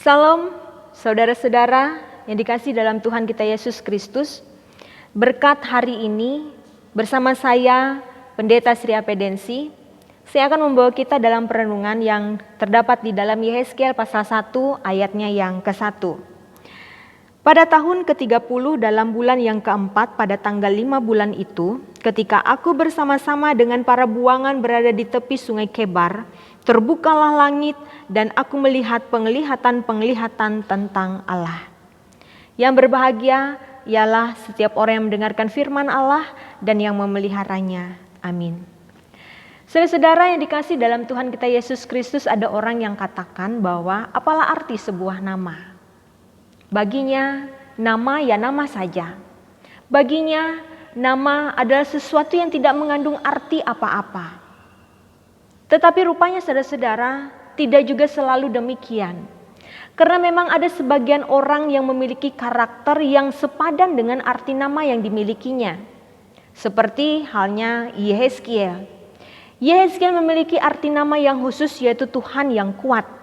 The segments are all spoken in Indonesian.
Salam saudara-saudara yang dikasihi dalam Tuhan kita Yesus Kristus. Berkat hari ini bersama saya Pendeta Sri Apedensi, saya akan membawa kita dalam perenungan yang terdapat di dalam Yehezkiel pasal 1 ayatnya yang ke-1. Pada tahun ke-30 dalam bulan yang keempat pada tanggal 5 bulan itu, ketika aku bersama-sama dengan para buangan berada di tepi sungai Kebar, terbukalah langit dan aku melihat penglihatan-penglihatan tentang Allah. Yang berbahagia ialah setiap orang yang mendengarkan firman Allah dan yang memeliharanya. Amin. Saudara-saudara yang dikasihi dalam Tuhan kita Yesus Kristus, ada orang yang katakan bahwa apalah arti sebuah nama? Baginya nama ya nama saja. Baginya nama adalah sesuatu yang tidak mengandung arti apa-apa. Tetapi rupanya saudara-saudara tidak juga selalu demikian. Karena memang ada sebagian orang yang memiliki karakter yang sepadan dengan arti nama yang dimilikinya. Seperti halnya Yehezkiel. Yehezkiel memiliki arti nama yang khusus, yaitu Tuhan yang kuat.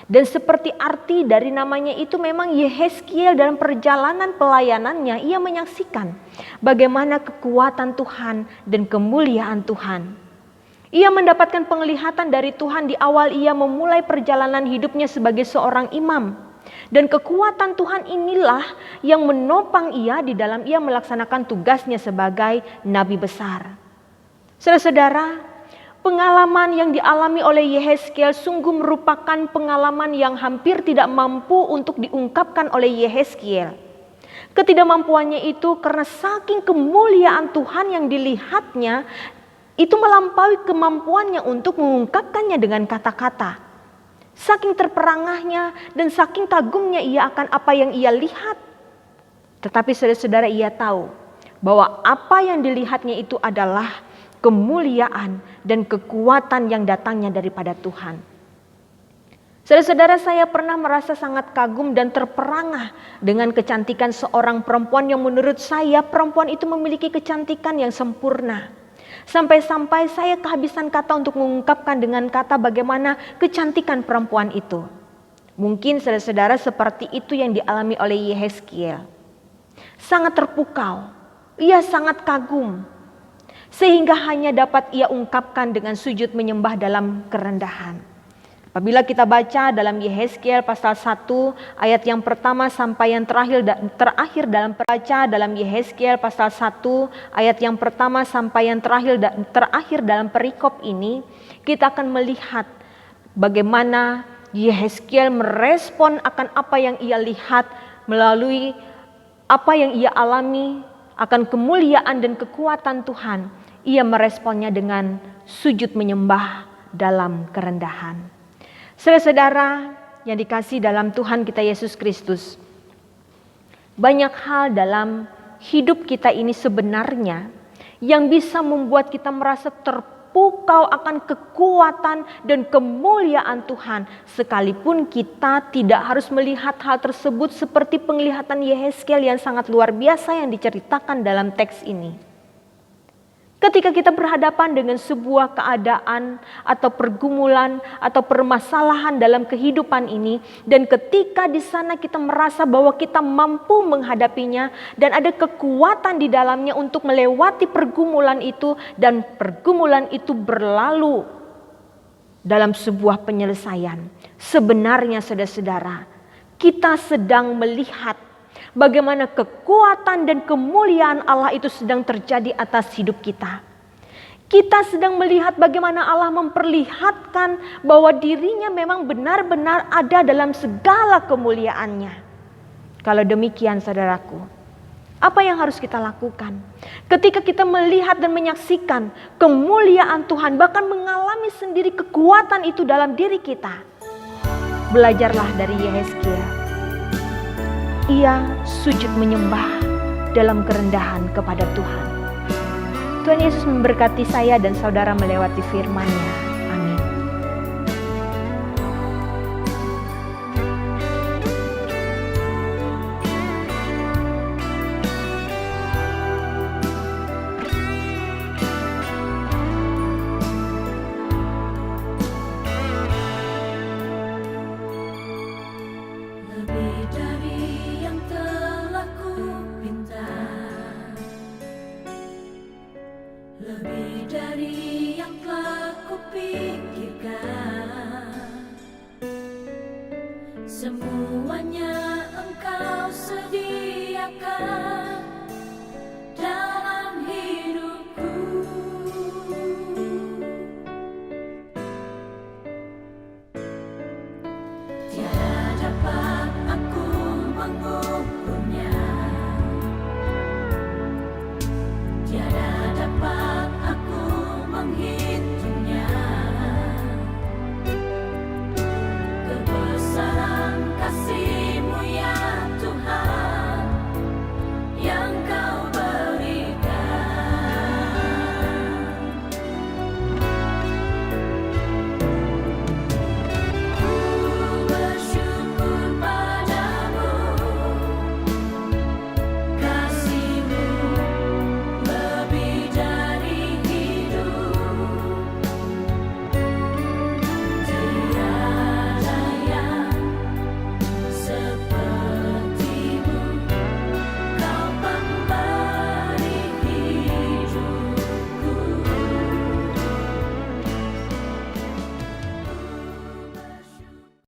Dan seperti arti dari namanya itu, memang Yehezkiel dalam perjalanan pelayanannya ia menyaksikan bagaimana kekuatan Tuhan dan kemuliaan Tuhan. Ia mendapatkan penglihatan dari Tuhan di awal ia memulai perjalanan hidupnya sebagai seorang imam. Dan kekuatan Tuhan inilah yang menopang ia di dalam ia melaksanakan tugasnya sebagai nabi besar. Saudara-saudara, pengalaman yang dialami oleh Yehezkiel sungguh merupakan pengalaman yang hampir tidak mampu untuk diungkapkan oleh Yehezkiel. Ketidakmampuannya itu karena saking kemuliaan Tuhan yang dilihatnya, itu melampaui kemampuannya untuk mengungkapkannya dengan kata-kata. Saking terperangahnya dan saking kagumnya ia akan apa yang ia lihat. Tetapi saudara-saudara, ia tahu bahwa apa yang dilihatnya itu adalah kemuliaan dan kekuatan yang datangnya daripada Tuhan. Saudara-saudara, saya pernah merasa sangat kagum dan terperangah dengan kecantikan seorang perempuan yang menurut saya perempuan itu memiliki kecantikan yang sempurna. Sampai-sampai saya kehabisan kata untuk mengungkapkan dengan kata bagaimana kecantikan perempuan itu. Mungkin saudara-saudara seperti itu yang dialami oleh Yehezkiel. Sangat terpukau, ia sangat kagum. Sehingga hanya dapat ia ungkapkan dengan sujud menyembah dalam kerendahan. Apabila kita baca dalam Yehezkiel pasal 1 ayat yang pertama sampai yang terakhir dalam baca dalam Yehezkiel pasal 1 ayat yang pertama sampai yang terakhir dalam perikop ini, kita akan melihat bagaimana Yehezkiel merespon akan apa yang ia lihat melalui apa yang ia alami akan kemuliaan dan kekuatan Tuhan. Ia meresponnya dengan sujud menyembah dalam kerendahan. Saudara-saudara yang dikasihi dalam Tuhan kita Yesus Kristus, banyak hal dalam hidup kita ini sebenarnya yang bisa membuat kita merasa terpukau akan kekuatan dan kemuliaan Tuhan, sekalipun kita tidak harus melihat hal tersebut seperti penglihatan Yehezkiel yang sangat luar biasa yang diceritakan dalam teks ini. Ketika kita berhadapan dengan sebuah keadaan atau pergumulan atau permasalahan dalam kehidupan ini, dan ketika di sana kita merasa bahwa kita mampu menghadapinya dan ada kekuatan di dalamnya untuk melewati pergumulan itu, dan pergumulan itu berlalu dalam sebuah penyelesaian. Sebenarnya saudara-saudara, kita sedang melihat bagaimana kekuatan dan kemuliaan Allah itu sedang terjadi atas hidup kita. Kita sedang melihat bagaimana Allah memperlihatkan bahwa dirinya memang benar-benar ada dalam segala kemuliaannya. Kalau demikian saudaraku, apa yang harus kita lakukan? Ketika kita melihat dan menyaksikan kemuliaan Tuhan, bahkan mengalami sendiri kekuatan itu dalam diri kita, belajarlah dari Yehezkiel. Ia sujud menyembah dalam kerendahan kepada Tuhan. Tuhan Yesus memberkati saya dan saudara melewati firman-Nya. Amin. akan